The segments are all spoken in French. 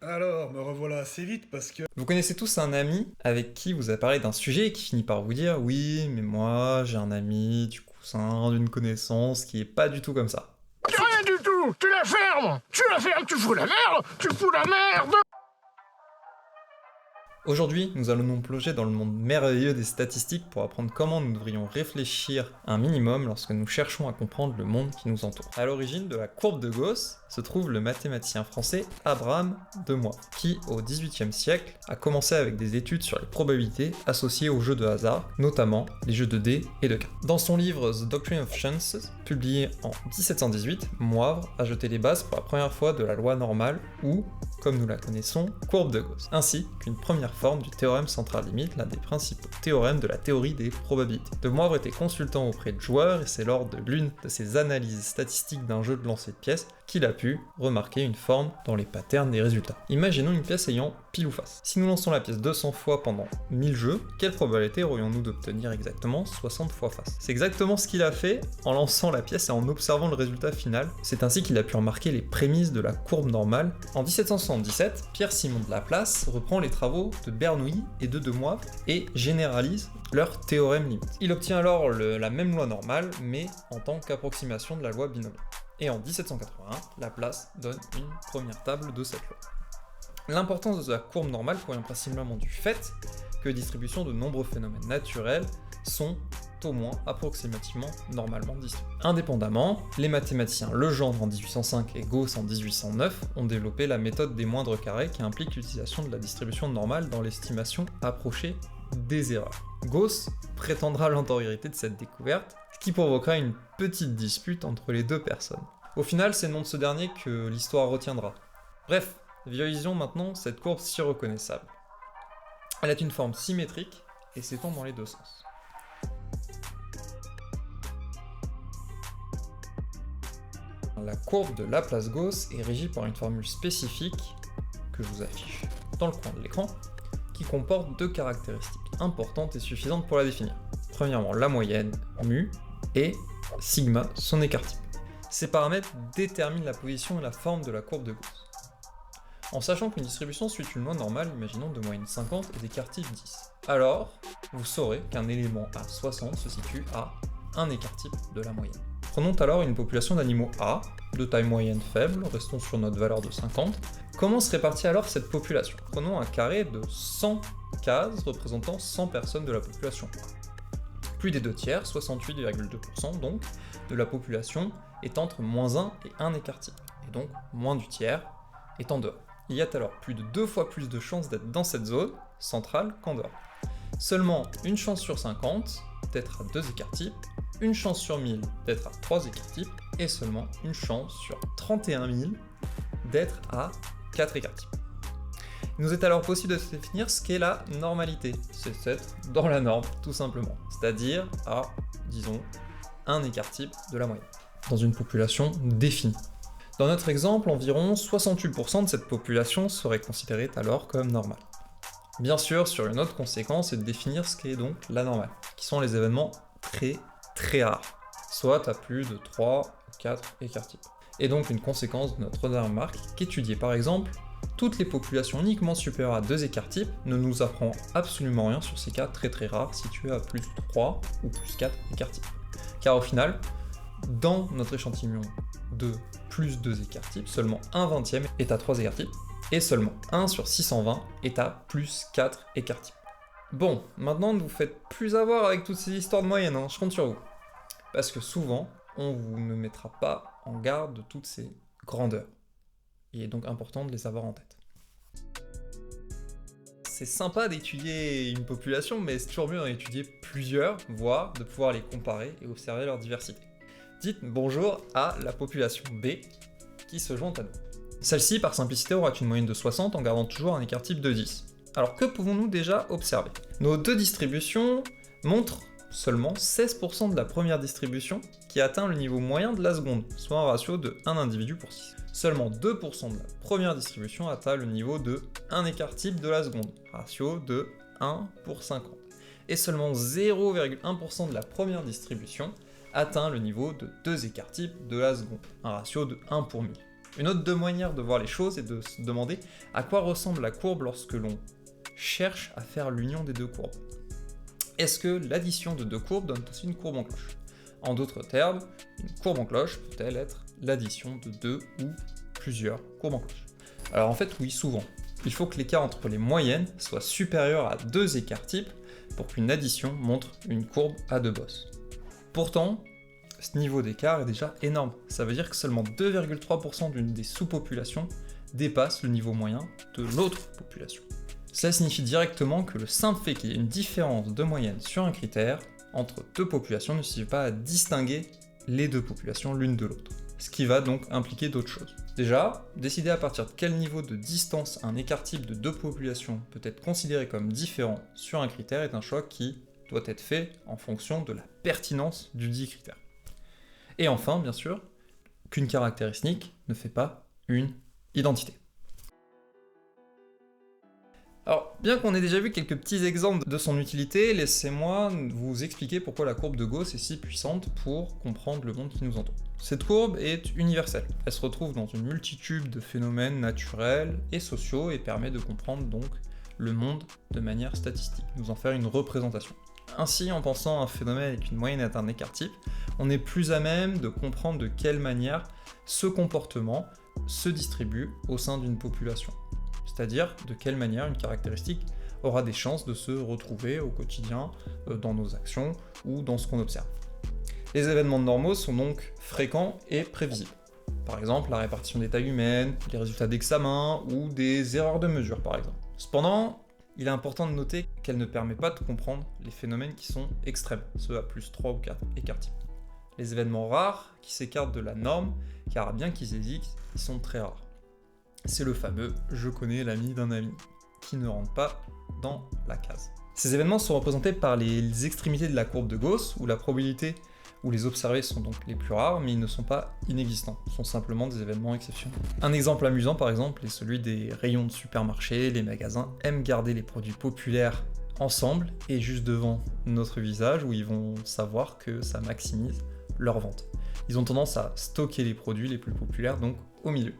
Alors, me revoilà assez vite parce que... Vous connaissez tous un ami avec qui vous avez parlé d'un sujet et qui finit par vous dire «Oui, mais moi, j'ai un ami, du cousin, d'une connaissance qui est pas du tout comme ça». Rien du tout. Tu la fermes. Tu fous la merde. Tu fous la merde. Aujourd'hui, nous allons nous plonger dans le monde merveilleux des statistiques pour apprendre comment nous devrions réfléchir un minimum lorsque nous cherchons à comprendre le monde qui nous entoure. À l'origine de la courbe de Gauss se trouve le mathématicien français Abraham de Moivre, qui au XVIIIe siècle a commencé avec des études sur les probabilités associées aux jeux de hasard, notamment les jeux de dés et de cartes. Dans son livre The Doctrine of Chances, publié en 1718, Moivre a jeté les bases pour la première fois de la loi normale ou, comme nous la connaissons, courbe de Gauss, ainsi qu'une première forme du théorème central limite, l'un des principaux théorèmes de la théorie des probabilités. De Moivre était consultant auprès de joueurs et c'est lors de l'une de ses analyses statistiques d'un jeu de lancer de pièces qu'il a pu remarquer une forme dans les patterns des résultats. Imaginons une pièce ayant pile ou face. Si nous lançons la pièce 200 fois pendant 1000 jeux, quelle probabilité aurions-nous d'obtenir exactement 60 fois face? C'est exactement ce qu'il a fait en lançant la pièce et en observant le résultat final. C'est ainsi qu'il a pu remarquer les prémices de la courbe normale. En 1777, Pierre-Simon de Laplace reprend les travaux de Bernoulli et de Moivre et généralise leur théorème limite. Il obtient alors la même loi normale, mais en tant qu'approximation de la loi binomiale. Et en 1781, Laplace donne une première table de cette loi. L'importance de la courbe normale provient principalement du fait que les distributions de nombreux phénomènes naturels sont au moins approximativement normalement distribuées. Indépendamment, les mathématiciens Legendre en 1805 et Gauss en 1809 ont développé la méthode des moindres carrés qui implique l'utilisation de la distribution normale dans l'estimation approchée des erreurs. Gauss prétendra l'antériorité de cette découverte, ce qui provoquera une petite dispute entre les deux personnes. Au final, c'est le nom de ce dernier que l'histoire retiendra. Bref, visualisons maintenant cette courbe si reconnaissable. Elle a une forme symétrique et s'étend dans les deux sens. La courbe de Laplace-Gauss est régie par une formule spécifique que je vous affiche dans le coin de l'écran, qui comporte deux caractéristiques importantes et suffisantes pour la définir. Premièrement, la moyenne, mu, et sigma, son écart type. Ces paramètres déterminent la position et la forme de la courbe de Gauss. En sachant qu'une distribution suit une loi normale, imaginons de moyenne 50 et d'écart type 10. Alors, vous saurez qu'un élément à 60 se situe à un écart type de la moyenne. Prenons alors une population d'animaux A, de taille moyenne faible, restons sur notre valeur de 50. Comment se répartit alors cette population? Prenons un carré de 100 cases représentant 100 personnes de la population A. Plus des 2 tiers, 68,2% donc, de la population est entre moins 1 et 1 écart type, et donc moins du tiers est en dehors. Il y a alors plus de 2 fois plus de chances d'être dans cette zone centrale qu'en dehors. Seulement une chance sur 50 d'être à 2 écarts types, une chance sur 1000 d'être à 3 écarts types, et seulement une chance sur 31 000 d'être à 4 écarts types. Il nous est alors possible de définir ce qu'est la normalité. C'est être dans la norme, tout simplement. C'est-à-dire à, disons, un écart type de la moyenne, dans une population définie. Dans notre exemple, environ 68% de cette population serait considérée alors comme normale. Bien sûr, sur une autre conséquence, c'est de définir ce qu'est donc la normale, qui sont les événements très rares, soit à plus de 3 ou 4 écarts types. Et donc une conséquence de notre dernière remarque, qu'étudier par exemple toutes les populations uniquement supérieures à 2 écarts types ne nous apprend absolument rien sur ces cas très rares situés à plus de 3 ou plus 4 écarts types. Car au final, dans notre échantillon de plus 2 écarts types, seulement 1/20 est à 3 écarts types, et seulement 1 sur 620 est à plus 4 écarts types. Bon, maintenant ne vous faites plus avoir avec toutes ces histoires de moyenne, je compte sur vous. Parce que souvent, on vous ne mettra pas en garde de toutes ces grandeurs. Il est donc important de les avoir en tête. C'est sympa d'étudier une population, mais c'est toujours mieux d'en étudier plusieurs, voire de pouvoir les comparer et observer leur diversité. Dites bonjour à la population B qui se joint à nous. Celle-ci, par simplicité, aura une moyenne de 60 en gardant toujours un écart type de 10. Alors que pouvons-nous déjà observer? Nos deux distributions montrent seulement 16% de la première distribution qui atteint le niveau moyen de la seconde, soit un ratio de 1 individu pour 6. Seulement 2% de la première distribution atteint le niveau de 1 écart type de la seconde, ratio de 1 pour 50. Et seulement 0,1% de la première distribution atteint le niveau de 2 écarts types de la seconde, un ratio de 1 pour 1000. Une autre manière de voir les choses est de se demander à quoi ressemble la courbe lorsque l'on cherche à faire l'union des deux courbes. Est-ce que l'addition de deux courbes donne aussi une courbe en cloche? En d'autres termes, une courbe en cloche peut-elle être l'addition de deux ou plusieurs courbes en cloche? Alors en fait oui, souvent. Il faut que l'écart entre les moyennes soit supérieur à 2 écarts types pour qu'une addition montre une courbe à deux bosses. Pourtant, ce niveau d'écart est déjà énorme. Ça veut dire que seulement 2,3% d'une des sous-populations dépasse le niveau moyen de l'autre population. Cela signifie directement que le simple fait qu'il y ait une différence de moyenne sur un critère entre deux populations ne suffit pas à distinguer les deux populations l'une de l'autre. Ce qui va donc impliquer d'autres choses. Déjà, décider à partir de quel niveau de distance un écart type de deux populations peut être considéré comme différent sur un critère est un choix qui doit être fait en fonction de la pertinence du dit critère. Et enfin, bien sûr, qu'une caractéristique ne fait pas une identité. Alors, bien qu'on ait déjà vu quelques petits exemples de son utilité, laissez-moi vous expliquer pourquoi la courbe de Gauss est si puissante pour comprendre le monde qui nous entoure. Cette courbe est universelle. Elle se retrouve dans une multitude de phénomènes naturels et sociaux et permet de comprendre donc le monde de manière statistique, nous en faire une représentation. Ainsi, en pensant à un phénomène avec une moyenne et un écart type, on est plus à même de comprendre de quelle manière ce comportement se distribue au sein d'une population. C'est-à-dire de quelle manière une caractéristique aura des chances de se retrouver au quotidien dans nos actions ou dans ce qu'on observe. Les événements normaux sont donc fréquents et prévisibles. Par exemple, la répartition des tailles humaines, les résultats d'examen ou des erreurs de mesure par exemple. Cependant, il est important de noter qu'elle ne permet pas de comprendre les phénomènes qui sont extrêmes, ceux à plus 3 ou 4 écarts types. Les événements rares qui s'écartent de la norme, car bien qu'ils existent, ils sont très rares. C'est le fameux « je connais l'ami d'un ami » qui ne rentre pas dans la case. Ces événements sont représentés par les extrémités de la courbe de Gauss, où la probabilité où les observés sont donc les plus rares, mais ils ne sont pas inexistants, ce sont simplement des événements exceptionnels. Un exemple amusant par exemple est celui des rayons de supermarché. Les magasins aiment garder les produits populaires ensemble et juste devant notre visage, où ils vont savoir que ça maximise leur vente. Ils ont tendance à stocker les produits les plus populaires donc au milieu.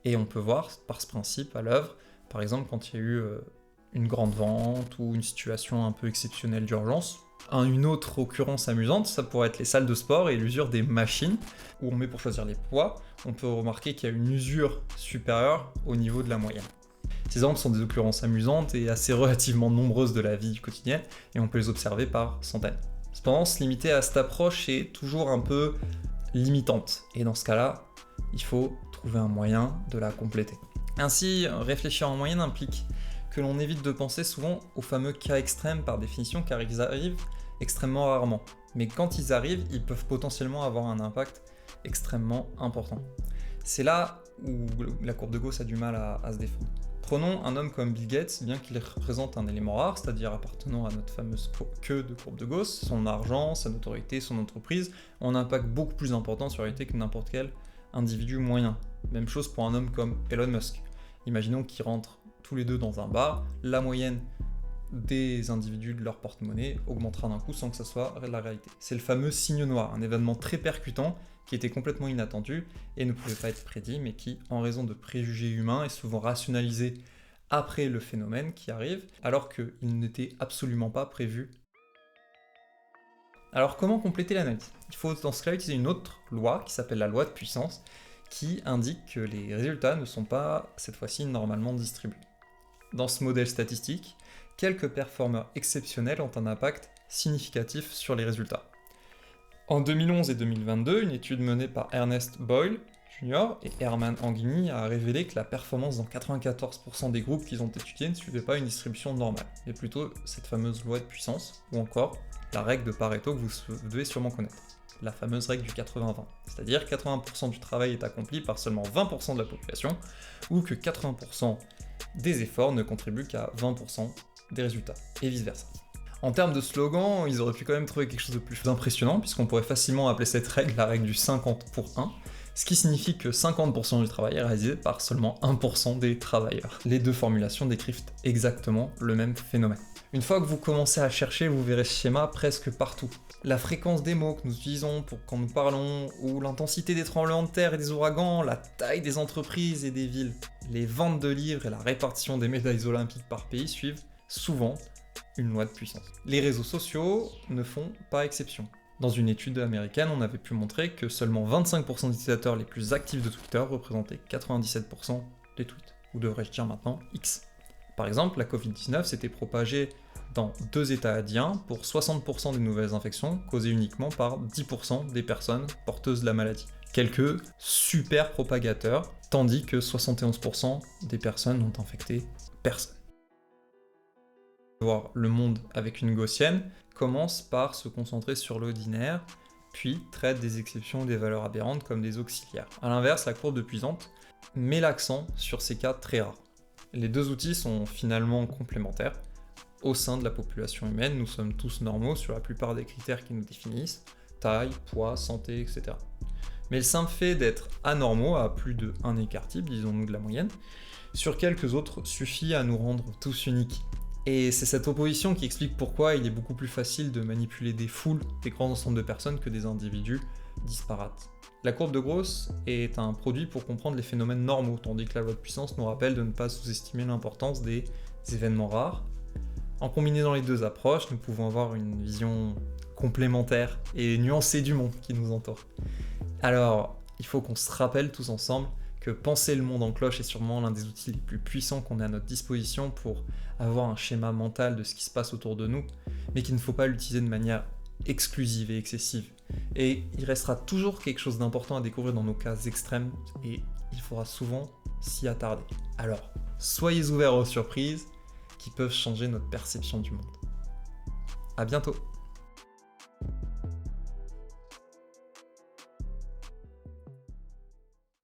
Et on peut voir par ce principe à l'œuvre, par exemple quand il y a eu une grande vente ou une situation un peu exceptionnelle d'urgence. Une autre occurrence amusante, ça pourrait être les salles de sport et l'usure des machines, où on met pour choisir les poids, on peut remarquer qu'il y a une usure supérieure au niveau de la moyenne. Ces exemples sont des occurrences amusantes et assez relativement nombreuses de la vie quotidienne, et on peut les observer par centaines. Cependant, se limiter à cette approche est toujours un peu limitante, et dans ce cas-là, il faut trouver un moyen de la compléter. Ainsi, réfléchir en moyenne implique que l'on évite de penser souvent aux fameux cas extrêmes par définition, car ils arrivent extrêmement rarement. Mais quand ils arrivent, ils peuvent potentiellement avoir un impact extrêmement important. C'est là où la courbe de Gauss a du mal à se défendre. Prenons un homme comme Bill Gates, bien qu'il représente un élément rare, c'est-à-dire appartenant à notre fameuse queue de courbe de Gauss, son argent, sa notoriété, son entreprise ont un impact beaucoup plus important sur la réalité que n'importe quel individu moyen. Même chose pour un homme comme Elon Musk. Imaginons qu'ils rentrent tous les deux dans un bar, la moyenne des individus de leur porte-monnaie augmentera d'un coup sans que ça soit la réalité. C'est le fameux signe noir, un événement très percutant qui était complètement inattendu et ne pouvait pas être prédit, mais qui, en raison de préjugés humains, est souvent rationalisé après le phénomène qui arrive, alors qu'il n'était absolument pas prévu. Alors comment compléter l'analyse? Il faut dans ce cas utiliser une autre loi qui s'appelle la loi de puissance, qui indique que les résultats ne sont pas, cette fois-ci, normalement distribués. Dans ce modèle statistique, quelques performeurs exceptionnels ont un impact significatif sur les résultats. En 2011 et 2022, une étude menée par Ernest Boyle Jr. et Herman Anghini a révélé que la performance dans 94% des groupes qu'ils ont étudiés ne suivait pas une distribution normale, mais plutôt cette fameuse loi de puissance, ou encore la règle de Pareto que vous devez sûrement connaître, la fameuse règle du 80-20, c'est-à-dire 80% du travail est accompli par seulement 20% de la population, ou que 80% des efforts ne contribuent qu'à 20% des résultats, et vice-versa. En termes de slogan, ils auraient pu quand même trouver quelque chose de plus impressionnant, puisqu'on pourrait facilement appeler cette règle la règle du 50 pour 1, ce qui signifie que 50% du travail est réalisé par seulement 1% des travailleurs. Les deux formulations décrivent exactement le même phénomène. Une fois que vous commencez à chercher, vous verrez ce schéma presque partout. La fréquence des mots que nous utilisons quand nous parlons, ou l'intensité des tremblements de terre et des ouragans, la taille des entreprises et des villes, les ventes de livres et la répartition des médailles olympiques par pays suivent souvent une loi de puissance. Les réseaux sociaux ne font pas exception. Dans une étude américaine, on avait pu montrer que seulement 25% des utilisateurs les plus actifs de Twitter représentaient 97% des tweets, ou devrais-je dire maintenant X. Par exemple, la Covid-19 s'était propagée dans 2 États indiens pour 60% des nouvelles infections causées uniquement par 10% des personnes porteuses de la maladie. Quelques super propagateurs, tandis que 71% des personnes n'ont infecté personne. Voir le monde avec une gaussienne commence par se concentrer sur l'ordinaire, puis traite des exceptions ou des valeurs aberrantes comme des auxiliaires. A l'inverse, la courbe de Puisante met l'accent sur ces cas très rares. Les deux outils sont finalement complémentaires. Au sein de la population humaine, nous sommes tous normaux sur la plupart des critères qui nous définissent, taille, poids, santé, etc. Mais le simple fait d'être anormaux à plus de 1 écart type, disons-nous de la moyenne, sur quelques autres suffit à nous rendre tous uniques. Et c'est cette opposition qui explique pourquoi il est beaucoup plus facile de manipuler des foules, des grands ensembles de personnes que des individus disparates. La courbe de Gauss est un produit pour comprendre les phénomènes normaux, tandis que la loi de puissance nous rappelle de ne pas sous-estimer l'importance des événements rares. En combinant les deux approches, nous pouvons avoir une vision complémentaire et nuancée du monde qui nous entoure. Alors, il faut qu'on se rappelle tous ensemble que penser le monde en cloche est sûrement l'un des outils les plus puissants qu'on ait à notre disposition pour avoir un schéma mental de ce qui se passe autour de nous, mais qu'il ne faut pas l'utiliser de manière exclusive et excessive. Et il restera toujours quelque chose d'important à découvrir dans nos cas extrêmes, et il faudra souvent s'y attarder. Alors, soyez ouverts aux surprises qui peuvent changer notre perception du monde. À bientôt!